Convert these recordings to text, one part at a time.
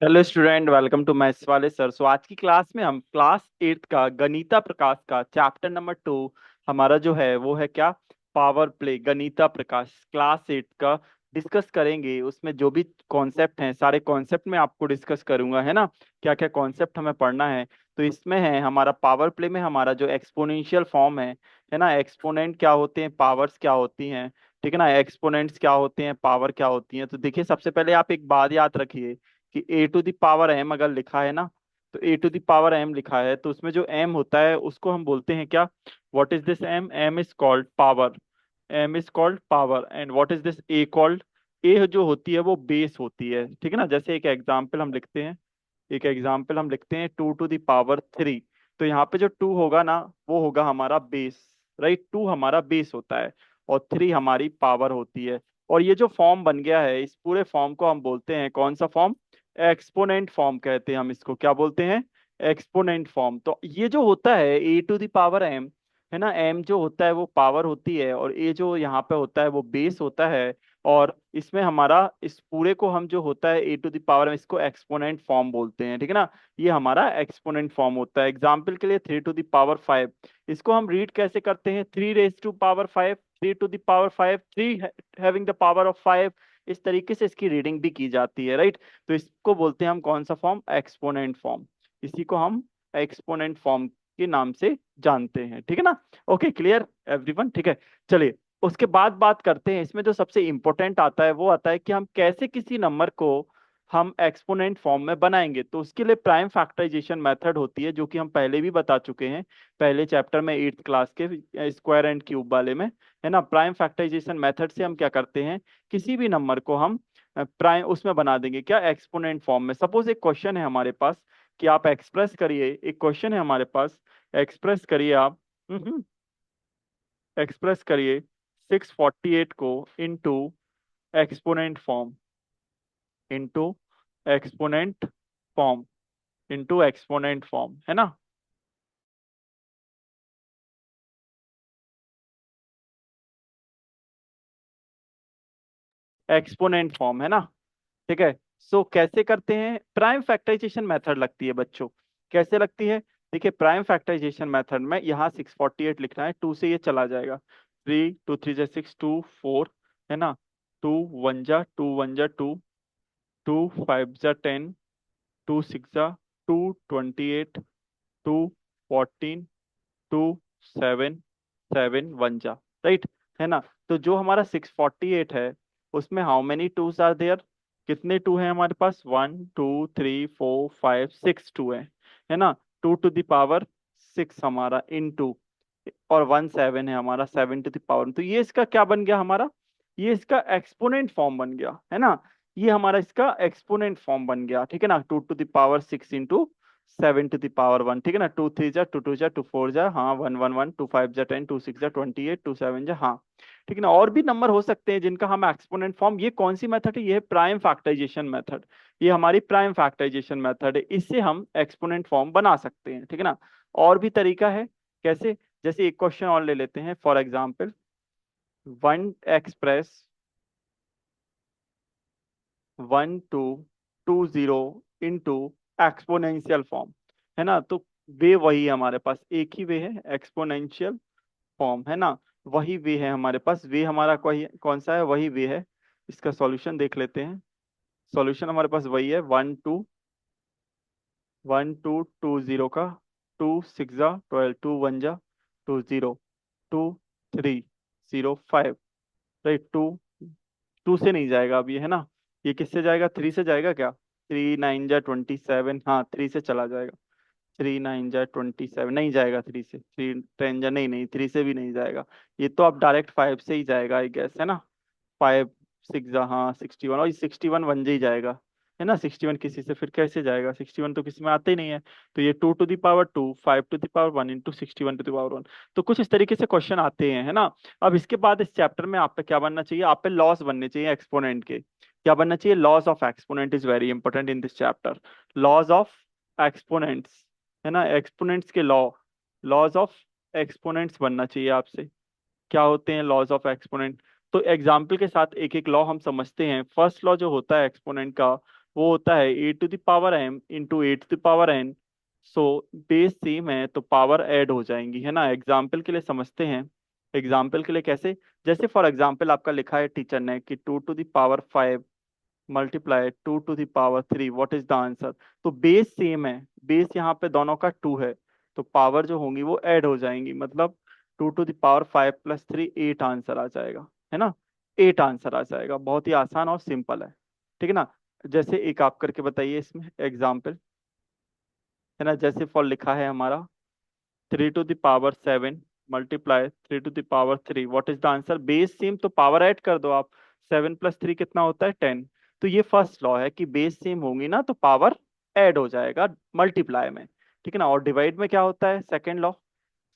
Hello student, welcome to maths वाले sir. आज की क्लास में हम क्लास 8 का गणिता प्रकाश का चैप्टर नंबर 2 हमारा जो है वो है क्या, पावर प्ले। गणिता प्रकाश क्लास 8 का डिस्कस करेंगे। उसमें जो भी कॉन्सेप्ट हैं सारे कॉन्सेप्ट में आपको डिस्कस करूंगा, है ना। क्या क्या कॉन्सेप्ट हमें पढ़ना है। तो इसमें है हमारा पावर प्ले में हमारा जो एक्सपोनेंशियल फॉर्म है ना। एक्सपोनेंट क्या होते हैं, पावर्स क्या होती हैं, ठीक है ना। एक्सपोनेंट्स क्या होते हैं, पावर क्या होती है। तो देखिए, सबसे पहले आप एक बात याद रखिए कि ए टू द पावर एम अगर लिखा है ना, तो ए टू द पावर एम लिखा है तो उसमें जो एम होता है उसको हम बोलते हैं क्या, what is this M, M is called power. M is called power and what is this A called, A जो होती है वो बेस होती है, ठीक है ना। जैसे एक एग्जांपल हम लिखते हैं, एक एग्जांपल हम लिखते हैं 2 टू द पावर 3। तो यहाँ पे जो 2 होगा ना वो होगा हमारा बेस, राइट। 2 हमारा बेस होता है और 3 हमारी पावर होती है। और ये जो फॉर्म बन गया है, इस पूरे फॉर्म को हम बोलते हैं कौन सा फॉर्म, एक्सपोनेंट फॉर्म कहते हैं। हम इसको क्या बोलते हैं, एक्सपोनेंट फॉर्म। तो ये जो होता है A to the power M, है ना। एम जो होता है वो पावर होती है और ए जो यहाँ पे होता है वो बेस होता है। और इसमें हमारा इस पूरे को हम जो होता है ए टू द पावर में इसको एक्सपोनेंट फॉर्म बोलते हैं, ठीक है ना। ये हमारा एक्सपोनेंट फॉर्म होता है। एग्जाम्पल के लिए 3 टू द पावर 5, इसको हम रीड कैसे करते हैं, 3 raise to power 5, 3 to the power 5, 3 having the power of 5। इस तरीके से इसकी रीडिंग भी की जाती है, राइट। तो इसको बोलते हैं हम कौन सा फॉर्म, एक्सपोनेंट फॉर्म। इसी को हम एक्सपोनेंट फॉर्म के नाम से जानते हैं, ठीक है ना। ओके, क्लियर एवरीवन, ठीक है। चलिए, उसके बाद बात करते हैं, इसमें जो सबसे इंपॉर्टेंट आता है वो आता है कि हम कैसे किसी नंबर को हम एक्सपोनेंट फॉर्म में बनाएंगे। तो उसके लिए प्राइम फैक्टराइजेशन मेथड होती है, जो कि हम पहले भी बता चुके हैं पहले चैप्टर में 8th क्लास के स्क्वायर एंड क्यूब वाले में, है ना। प्राइम फैक्टराइजेशन मेथड से हम क्या करते हैं, किसी भी नंबर को हम प्राइम उसमें बना देंगे क्या, एक्सपोनेंट फॉर्म में। सपोज एक क्वेश्चन है हमारे पास कि आप एक्सप्रेस करिए, एक क्वेश्चन है हमारे पास, एक्सप्रेस करिए आप, एक्सप्रेस करिए 648 को into exponent form, into exponent form, into exponent form, है ना। एक्सपोनेंट फॉर्म, है ना, ठीक है। सो कैसे करते हैं, प्राइम फैक्टराइजेशन मेथड लगती है बच्चों। कैसे लगती है, देखिए प्राइम फैक्टराइजेशन मेथड में यहाँ 648 लिखना है, 2 से ये चला जाएगा, 3 2 3 जा 6, 2 4, है ना। 2 1 जा 2 2 5 जा 10, 2 6 जा 2 28, 2 14, 2 7 7 1 जा, राइट, है ना। तो जो हमारा 648 है उसमें how many twos are there, कितने टू हैं हमारे पास, 1 2 3 4 5 6 टू है ना। 2 टू द पावर 6 हमारा इन टू, और 1 7 है हमारा, 7 टू द पावर। तो ये इसका क्या बन गया हमारा, ये इसका एक्सपोनेंट फॉर्म बन गया, है ना। ये हमारा इसका एक्सपोनेंट फॉर्म बन गया, ठीक है ना। 2 to the power 6 into 7 to the power 1, ठीक है ना। 2 3 जा 2 2 जा 2 4 जा, हाँ, 1 1 1, 2 5 जा 10, 2 6 जा 28, 2 7 जा, हाँ, ठीक है ना। और भी नंबर हो सकते हैं जिनका हम एक्सपोनेंट फॉर्म, ये कौन सी मेथड है, ये है प्राइम फैक्टराइजेशन मेथड। ये हमारी प्राइम फैक्टराइजेशन मेथड है, इससे हम एक्सपोनेंट फॉर्म बना सकते हैं, ठीक है ना। और भी तरीका है, कैसे, जैसे एक क्वेश्चन और ले लेते हैं, for example 1 express 1220 into exponential form, है ना। तो वे वही है हमारे पास, एक ही वे है, एक्सपोनेंशियल फॉर्म, है ना। वही वे है हमारे पास, वे हमारा कोई कौन सा है, वही वे है। इसका सॉल्यूशन देख लेते हैं। सॉल्यूशन हमारे पास वही है, 1 2 1 2 2 0 का, 2 6 जा 12, 2 1 जा 2 0, 2 3 0 5, राइट। 2 से नहीं जाएगा अब ये, है ना। ये किससे जाएगा, 3 से जाएगा क्या, 3 9 जा 27, हाँ, 3 से चला जाएगा। 3 9 जा 27 नहीं जाएगा, 3 से, 3 10 जा, नहीं नहीं, 3 से भी नहीं जाएगा। ये तो अब डायरेक्ट 5 से ही जाएगा आई गेस, है ना। 5 6 जा, हाँ, 61, और 61 वन जे ही जाएगा, है ना। 61 किसी से फिर कैसे जाएगा, 61 तो किसी में आते ही नहीं है। तो ये 2 to the power 2, 5 to the power 1 into 61 to the power 1। तो कुछ इस तरीके से क्वेश्चन आते हैं, है ना। अब इसके बाद इस चैप्टर में आप पे क्या बनना चाहिए, आप पे लॉस बनने चाहिए एक्सपोनेंट के। क्या बनना चाहिए, loss of exponent is very important in this chapter. Loss of exponents, है ना, एक्सपोनेंट्स के लॉ, लॉज ऑफ एक्सपोनेंट्स बनना चाहिए आपसे। क्या होते हैं लॉज ऑफ एक्सपोनेंट, तो एग्जाम्पल के साथ एक एक लॉ हम समझते हैं। फर्स्ट लॉ जो होता है एक्सपोनेंट का, वो होता है A to the power M into A to the power N. So base same है तो पावर ऐड हो जाएंगी, है ना। एग्जाम्पल के लिए समझते हैं। एग्जाम्पल के लिए कैसे, जैसे फॉर एग्जाम्पल आपका लिखा है टीचर ने कि 2 to the power 5 multiply 2 to the power 3, what is the answer. तो बेस सेम है, बेस यहाँ पे दोनों का 2 है, तो पावर जो होंगी वो ऐड हो जाएंगी, मतलब 2 to the power 5 + 3 8 आंसर आ जाएगा, है ना। 8 आंसर आ जाएगा, बहुत ही आसान और सिंपल है, ठीक है ना। जैसे एक आप करके बताइए इसमें एग्जाम्पल, है ना। जैसे फॉर लिखा है हमारा 3 to the power 7 multiply 3 to the power 3, what is the answer. Base same तो पावर ऐड कर दो आप, 7 + 3 कितना होता है 10। तो ये फर्स्ट लॉ है कि बेस सेम होंगी ना तो पावर ऐड हो जाएगा मल्टीप्लाई में, ठीक है ना। और डिवाइड में क्या होता है, second law.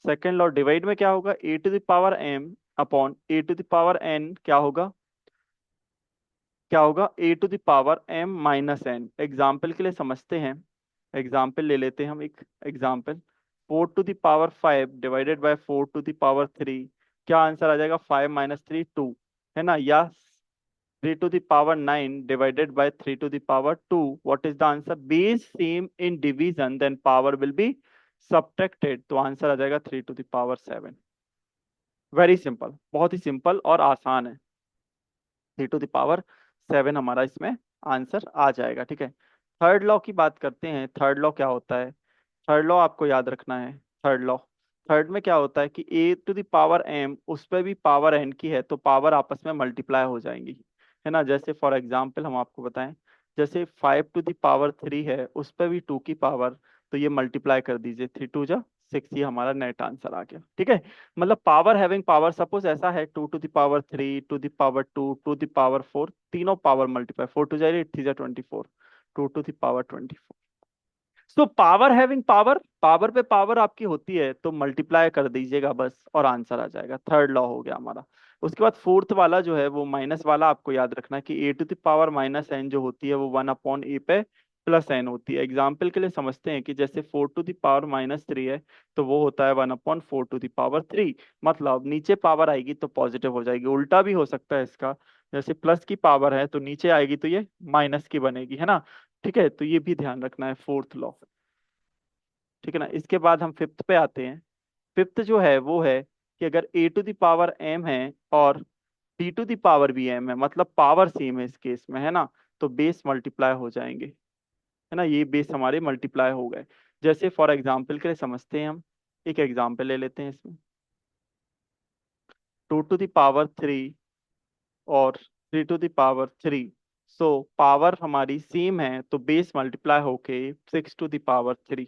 Second law divide में क्या होगा, a to the power m upon a to the power n क्या होगा, क्या होगा a to the power m - n। Example के लिए समझते हैं, एग्जाम्पल ले लेते हैं हम एक example. 4 to the power 5 divided by 4 to the power 3, क्या आंसर आ जाएगा, 5 - 3 2, है ना। या 3 to the power 9 divided by 3 to the power 2, what is the answer. Base same in division then power will be subtracted, तो answer आ जाएगा 3 to the power 7। Very simple, बहुत ही सिंपल और आसान है। 3 to the power 7 हमारा इसमें आंसर आ जाएगा, ठीक है। थर्ड लॉ की बात करते हैं। थर्ड लॉ क्या होता है, थर्ड लॉ आपको याद रखना है। थर्ड लॉ, थर्ड में क्या होता है कि a to the power m उस पर भी पावर n की है तो पावर आपस में मल्टीप्लाई हो जाएंगी, है ना। जैसे फॉर एग्जांपल हम आपको बताएं, जैसे 5 to the power 3 है उस पर भी 2 की पावर, तो ये मल्टीप्लाई कर दीजिए, 3 2 जा 6, ये हमारा नेट आंसर आ गया, ठीक है। मतलब पावर हैविंग पावर, सपोज ऐसा है 2 to the power 3 to the power 2 to the power 4, तीनों पावर मल्टीप्लाई, 4 2 जा 8 3 जा 24, 2 to the power 24। So power having power, power पे पावर आपकी होती है तो मल्टीप्लाई कर दीजिएगा बस और आंसर आ जाएगा। थर्ड लॉ हो गया हमारा। उसके बाद फोर्थ वाला जो है वो माइनस वाला, आपको याद रखना है कि a to the power - n जो होती है वो 1/a पे प्लस n होती है। एग्जाम्पल के लिए समझते हैं कि जैसे 4 to the power - 3 है तो वो होता है 1/4 to the power 3, मतलब नीचे पावर आएगी तो पॉजिटिव हो जाएगी। उल्टा भी हो सकता है इसका, जैसे प्लस की पावर है तो नीचे आएगी तो ये माइनस की बनेगी, है ना। ठीक है, तो ये भी ध्यान रखना है फोर्थ लॉ, ठीक है ना। इसके बाद हम फिफ्थ पे आते हैं। फिफ्थ जो है वो है कि अगर a to the power m है और b to the power भी m है, मतलब पावर सेम है इस केस में, है ना, तो बेस मल्टीप्लाई हो जाएंगे, है ना। ये बेस हमारे मल्टीप्लाई हो गए। जैसे फॉर एग्जाम्पल के लिए समझते हैं हम, एक एग्जाम्पल ले लेते हैं इसमें। 2 to the power 3 और 3 to the power 3, so power हमारी सेम है तो बेस मल्टीप्लाई होके 6 to the power 3।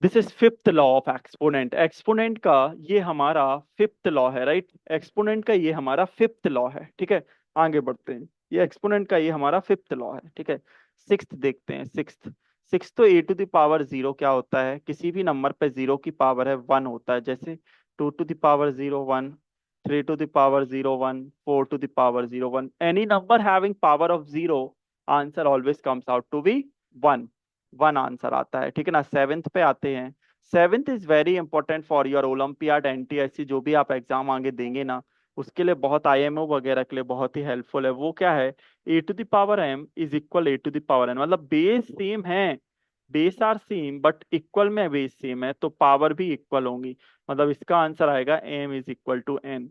This is fifth law of exponent. Exponent का ये हमारा फिफ्थ लॉ है, राइट। एक्सपोनेंट का ये हमारा फिफ्थ लॉ है, ठीक है। आगे बढ़ते हैं, ये एक्सपोनेंट का ये हमारा फिफ्थ लॉ है, ठीक है। सिक्स्थ देखते हैं। सिक्स्थ, सिक्स तो a to the power 0 क्या होता है, किसी भी नंबर पे जीरो की पावर है 1 होता है। जैसे 2 to the power 0 1, 3 to the power 0 1, 4 to the power 0 1, any number having power of 0, answer always comes out to be 1। 1 answer आता है, ठीक है ना। सेवेंथ पे आते हैं। Seventh is very important for your olympiad NTSC, जो भी आप एग्जाम आगे देंगे ना उसके लिए बहुत, आईएमओ वगैरह के लिए बहुत ही हेल्पफुल है। वो क्या है, a to the power m is equal a to the power n, मतलब बेस सेम है, base are same but equal में बेस सेम है तो पावर भी इक्वल होंगी, मतलब इसका आंसर आएगा m = n।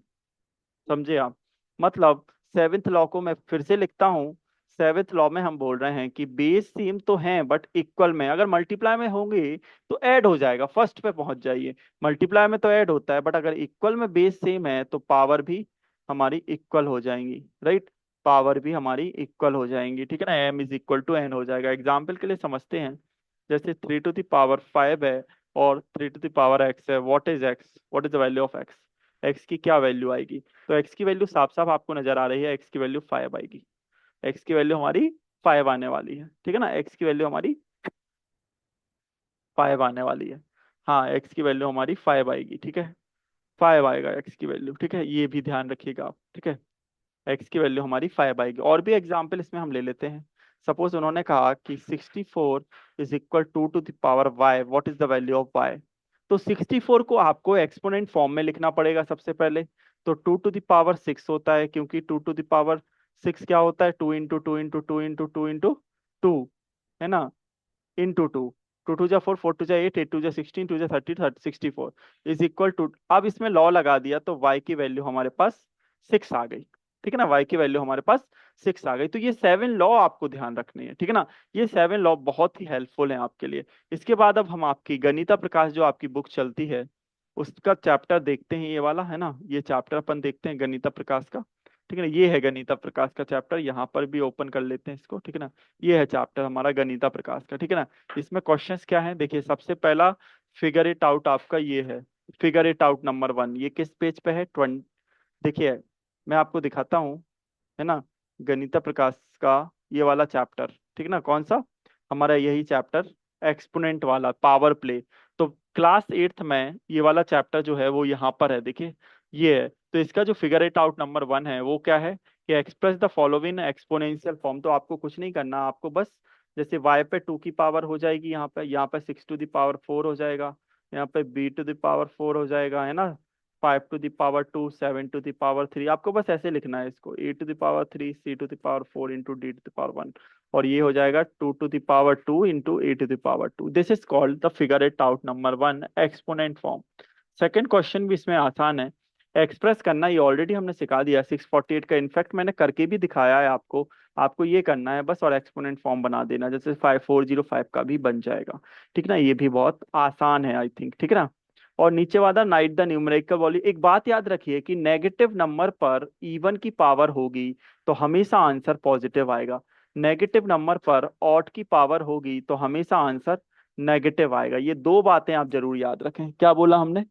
समझे आप, मतलब सेवेंथ लॉ को मैं फिर से लिखता हूँ। सेवेंथ लॉ में हम बोल रहे हैं कि बेस सेम तो हैं बट इक्वल में, अगर मल्टीप्लाई में होंगे तो ऐड हो जाएगा, फर्स्ट पे पहुंच जाइए। मल्टीप्लाई में तो ऐड होता है बट अगर इक्वल में बेस सेम है तो पावर भी हमारी इक्वल हो जाएंगी, राइट। पावर भी हमारी इक्वल हो जाएंगी, ठीक है ना। m = n हो जाएगा। एग्जाम्पल के लिए समझते हैं, जैसे 3 to the power 5 है और 3 to the power x है। What is x, what is the value of x, x की क्या वैल्यू आएगी। तो x की वैल्यू साफ साफ आपको नजर आ रही है, x की वैल्यू 5 आएगी। x की वैल्यू हमारी 5 आने वाली है, ठीक है ना। x की वैल्यू हमारी 5 आने वाली है। हाँ, x की वैल्यू हमारी 5 आएगी, ठीक है। 5 आएगा x की वैल्यू, ठीक है, ये भी ध्यान रखिएगा आप, ठीक है। x की वैल्यू हमारी 5 आएगी। और भी एग्जाम्पल इसमें हम ले लेते हैं। सपोज उन्होंने कहा कि 64 is equal 2 to the power y, what is the value of y। तो 64 को आपको एक्सपोनेंट फॉर्म में लिखना पड़ेगा सबसे पहले। तो 2 to the power 6 होता है, क्योंकि 2 to the power सिक्स क्या होता है, 2 इंटू 2 इंटू 2 इंटू 2, है ना, इंटू टू, टू टू जा फोर, फोर टू जा एट, एट टू जा सिक्सटीन, टू जा thirty, thirty 64 is equal to, अब इसमें लॉ लगा दिया तो y की वैल्यू हमारे पास 6 आ गई। ठीक है ना, y की वैल्यू हमारे पास 6 आ गई। तो ये 7 लॉ आपको ध्यान रखनी है, ठीक है ना। ये 7 लॉ बहुत ही हेल्पफुल हैं आपके लिए। इसके बाद अब हम आपकी गणिता प्रकाश जो आपकी बुक चलती है उसका चैप्टर देखते हैं, ये वाला है ना, ये चैप्टर अपन देखते हैं गणिता प्रकाश का। ठीक है ना, ये है गणिता प्रकाश का चैप्टर, यहाँ पर भी ओपन कर लेते हैं इसको। ठीक है ना, ये है चैप्टर हमारा गणिता प्रकाश का। ठीक है ना, इसमें क्वेश्चंस क्या है देखिए, सबसे पहला फिगर इट आउट आपका ये है, फिगर इट आउट नंबर 1, ये किस पेज पे है, 20, देखिए मैं आपको दिखाता हूँ, है ना, गणिता प्रकाश का ये वाला चैप्टर। ठीक है ना, कौन सा, हमारा यही चैप्टर, एक्सपोनेंट वाला, पावर प्ले। तो क्लास एट्थ में ये वाला चैप्टर जो है वो यहाँ पर है, देखिए ये है। तो इसका जो फिगर इट आउट नंबर 1 है वो क्या है कि express the following exponential form. तो आपको कुछ नहीं करना, आपको बस जैसे y पे 2 की पावर हो जाएगी, यहाँ पे 6 टू द पावर 4 हो जाएगा, यहाँ पे b टू द पावर 4 हो जाएगा, है ना, 5 to the power 2, 7 to the power 3, आपको बस ऐसे लिखना है इसको, a to the power 3, c to the power 4 into d to the power 1, और ये हो जाएगा 2 to the power 2 into a to the power 2। This is called the figure it out number 1 exponent form. Second question भी इसमें आसान है, express करना ये ऑलरेडी हमने सिखा दिया 648 का, इनफैक्ट मैंने करके भी दिखाया है आपको। आपको ये करना है बस, और एक्सपोनेंट फॉर्म बना देना, जैसे 5405 का भी बन जाएगा। ठीक ना, ये भी बहुत आसान है आई थिंक। ठीक है ना, और नीचे वाला नाइट द न्यूमेरिकल वैल्यू, एक बात याद रखिए कि नेगेटिव नंबर पर इवन की पावर होगी तो हमेशा आंसर पॉजिटिव आएगा, नेगेटिव नंबर पर ऑड की पावर होगी तो हमेशा आंसर नेगेटिव आएगा। ये दो बातें आप जरूर याद रखें। क्या बोला हमने,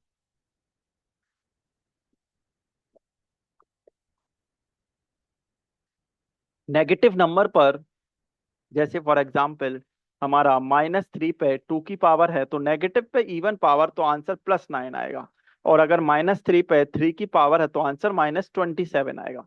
नेगेटिव नंबर पर, जैसे फॉर एग्जाम्पल हमारा -3 पे 2 की पावर है तो नेगेटिव पे इवन पावर तो आंसर +9 आएगा, और अगर -3 पे 3 की पावर है तो आंसर -27 आएगा।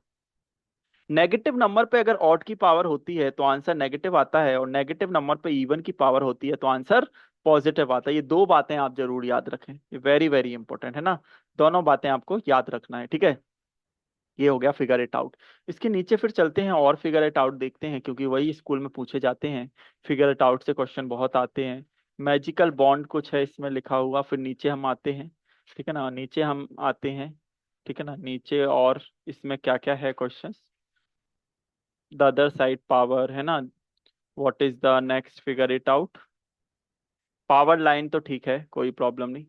नेगेटिव नंबर पे अगर ऑड की पावर होती है तो आंसर नेगेटिव आता है, और नेगेटिव नंबर पे इवन की पावर होती है तो आंसर पॉजिटिव आता है। ये दो बातें आप जरूर याद रखें, ये वेरी वेरी इंपॉर्टेंट है ना, दोनों बातें आपको याद रखना है। ठीक है, ये हो गया फिगर इट आउट। इसके नीचे फिर चलते हैं और फिगर इट आउट देखते हैं, क्योंकि वही स्कूल में पूछे जाते हैं, फिगर इट आउट से क्वेश्चन बहुत आते हैं। मैजिकल बॉन्ड कुछ है इसमें लिखा हुआ, फिर नीचे हम आते हैं, ठीक है ना, नीचे हम आते हैं, ठीक है ना, नीचे और इसमें क्या क्या है question, the other side power, है ना, what is the next, figure it out, power line तो ठीक है, कोई प्रॉब्लम नहीं,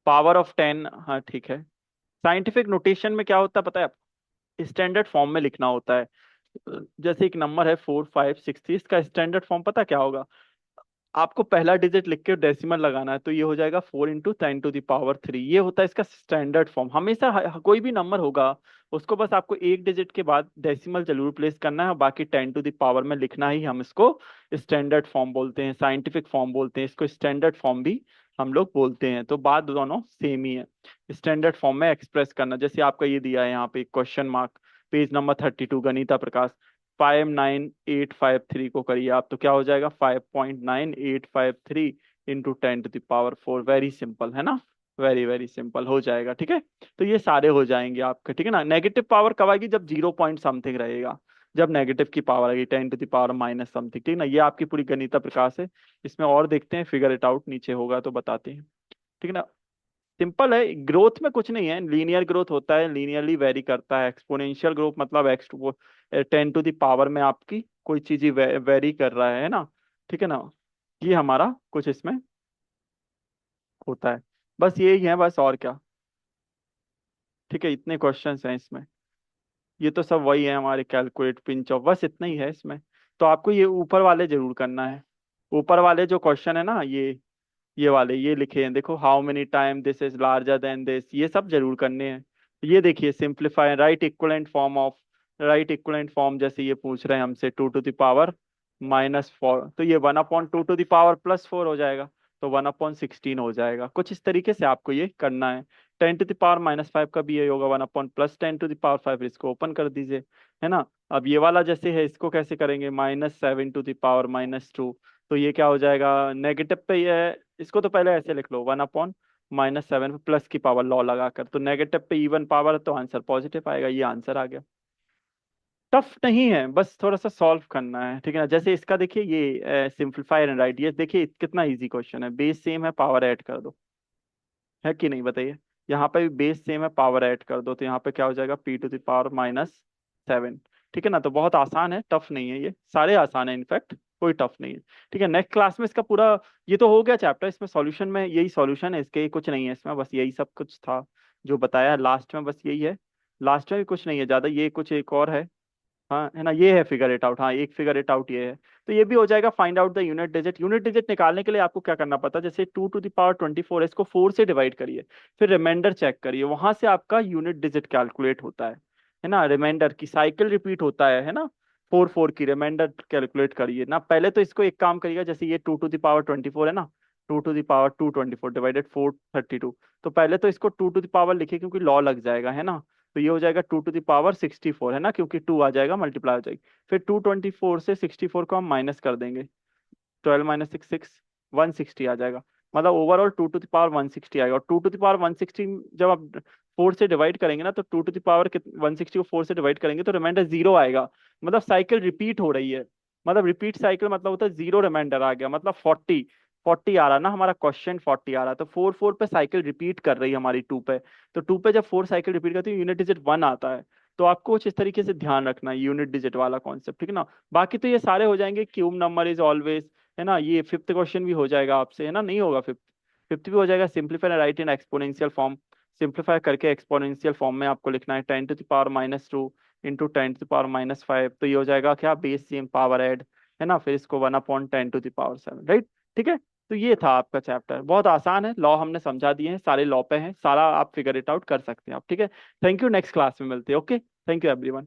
पावर ऑफ 10, हाँ ठीक है। साइंटिफिक नोटेशन में क्या होता है पता है आपको, स्टैंडर्ड फॉर्म में लिखना होता है। जैसे एक नंबर है 4 5 6, इसका स्टैंडर्ड फॉर्म पता क्या होगा, आपको पहला डिजिट लिख के डेसिमल लगाना है, तो ये हो जाएगा 4 इंटू 10 टू द पावर 3, ये होता है इसका स्टैंडर्ड फॉर्म। हमेशा कोई भी नंबर होगा उसको बस आपको एक डिजिट के बाद डेसिमल जरूर प्लेस करना है, और बाकी 10 टू द पावर में लिखना ही हम इसको स्टैंडर्ड फॉर्म बोलते हैं, साइंटिफिक फॉर्म बोलते हैं इसको, स्टैंडर्ड फॉर्म भी हम लोग बोलते हैं। तो बात दोनों सेम ही है, स्टैंडर्ड फॉर्म में एक्सप्रेस करना। जैसे आपका ये दिया है यहाँ पे question mark, page number 32, Ganita Prakash, 59853 को करिए आप, तो क्या हो जाएगा, 5.9853 into 10 to the power 4, very simple है ना, वेरी वेरी सिंपल हो जाएगा। ठीक है, तो ये सारे हो जाएंगे आपके। ठीक है ना, नेगेटिव पावर कब आएगी, जब 0 पॉइंट समथिंग रहेगा, जब नेगेटिव की पावर आएगी 10 to the power minus something. ठीक है ना, ये आपकी पूरी गणिता प्रकाश है। इसमें और देखते हैं, फिगर इट आउट नीचे होगा तो बताते हैं। ठीक है ना, सिंपल है, ग्रोथ में कुछ नहीं है, लीनियर ग्रोथ होता है, लीनियरली वेरी करता है। एक्सपोनेंशियल ग्रोथ मतलब एक्स वो 10 टू द पावर में आपकी कोई चीज ही वेरी कर रहा है ना। ठीक है ना, ये हमारा कुछ इसमें होता है, बस यही है, बस और क्या। ठीक है, इतने क्वेश्चंस हैं इसमें, ये तो सब वही है हमारे, कैलकुलेट पिंच ऑफ, बस इतना ही है इसमें। तो आपको ये ऊपर वाले जरूर करना है, ऊपर वाले जो क्वेश्चन है ना, ये वाले ये लिखे हैं देखो, how many time this is larger than this, ये सब जरूर करने हैं। ये देखिए, simplify right equivalent form of, right equivalent form जैसे ये पूछ रहे हैं हमसे, 2 टू द पावर -4, तो ये 1/2 टू द पावर +4 हो जाएगा, तो 1/16 हो जाएगा। कुछ इस तरीके से आपको ये करना है। 10 टू द पावर -5 का भी यही होगा, 1/+10 टू द पावर 5, इसको ओपन कर दीजिए, है ना। अब ये वाला जैसे है, इसको कैसे करेंगे, -7 टू द पावर -2, तो ये क्या हो जाएगा, नेगेटिव पे ये है, इसको तो पहले ऐसे लिख लो, 1/-7 पे प्लस की पावर लॉ लगाकर, तो नेगेटिव पे इवन पावर है तो आंसर पॉजिटिव आएगा, ये आंसर आ गया। टफ नहीं है, बस थोड़ा सा सॉल्व करना है, ठीक है ना। जैसे इसका देखिए, ये सिंपलीफाई एंड राइट, ये देखिए कितना इजी क्वेश्चन है। बेस सेम है, पावर ऐड कर दो, है कि नहीं बताइए। यहाँ पे भी बेस सेम है, पावर ऐड कर दो, तो यहाँ पे क्या हो जाएगा, p⁻⁻7। ठीक है ना, तो बहुत आसान है, टफ नहीं है, ये सारे आसान है इनफैक्ट, कोई टफ नहीं है। ठीक है, नेक्स्ट क्लास में इसका पूरा, ये तो हो गया चैप्टर, इसमें सॉल्यूशन में यही सॉल्यूशन है इसके, कुछ नहीं है इसमें, बस यही सब कुछ था जो बताया है लास्ट में, बस यही है। लास्ट में भी कुछ नहीं है ज्यादा, ये कुछ एक और है। हाँ है ना, ये है फिगर इट आउट, हाँ एक फिगर इट आउट ये है। तो ये भी हो जाएगा। Find out the unit digit, unit digit निकालने के लिए आपको क्या करना पड़ता है, जैसे 2⁻24 है, इसको 4 से डिवाइड करिए, फिर रिमाइंडर चेक करिए, वहां से आपका यूनिट डिजिट कैलकुलेट होता है ना। रिमाइंडर की साइकिल रिपीट होता है ना, 4 4 की रिमाइंडर कैलकुलेट करिए ना। पहले तो इसको एक काम करिएगा, जैसे ये 2⁻24 है ना, 2⁻224 डिवाइडेड 432, तो पहले तो इसको 2 लिखिए, क्योंकि लॉ लग जाएगा, है ना। तो ये हो जाएगा 2⁻64, है ना, क्योंकि 2 आ जाएगा, मल्टीप्लाई हो जाएगी। फिर 224 से 64 को हम माइनस कर देंगे, 12 - 6 6, 160 आ जाएगा। मतलब ओवरऑल 2⁻160 आएगा, और 2⁻160 जब आप 4 से डिवाइड करेंगे ना, तो 2⁻160 को 4 से डिवाइड करेंगे तो रिमाइंडर जीरो आएगा। मतलब साइकिल रिपीट हो रही है, मतलब रिपीट साइकिल मतलब होता है जीरो रिमाइंडर आ गया, मतलब 40 40 आ रहा ना, हमारा क्वेश्चन 40 आ रहा, तो 4 4 पे साइकिल रिपीट कर रही है हमारी 2 पे। तो 2 पे जब 4 साइकिल रिपीट करती है, यूनिट डिजिट 1 आता है। तो आपको कुछ इस तरीके से ध्यान रखना है यूनिट डिजिट वाला कॉन्सेप्ट, ठीक है ना। बाकी तो ये सारे हो जाएंगे, क्यूब नंबर इज ऑलवेज, है ना। ये फिफ्थ क्वेश्चन भी हो जाएगा आपसे, है ना, नहीं होगा फिफ्थ, फिफ्थ भी हो जाएगा। Simplify right in exponential form, simplify करके एक्सपोनेंशियल फॉर्म में आपको लिखना है 10⁻⁻2 इंटू 10⁻⁻5, तो ये हो जाएगा क्या, बेस सेम पावर ऐड, है ना। फिर इसको 1/10⁻7, राइट। ठीक है, तो ये था आपका चैप्टर, बहुत आसान है, लॉ हमने समझा दिए हैं, सारे लॉ पे हैं, सारा आप फिगर इट आउट कर सकते हैं आप, ठीक है। थैंक यू, नेक्स्ट क्लास में मिलते हैं, ओके, थैंक यू एवरीवन।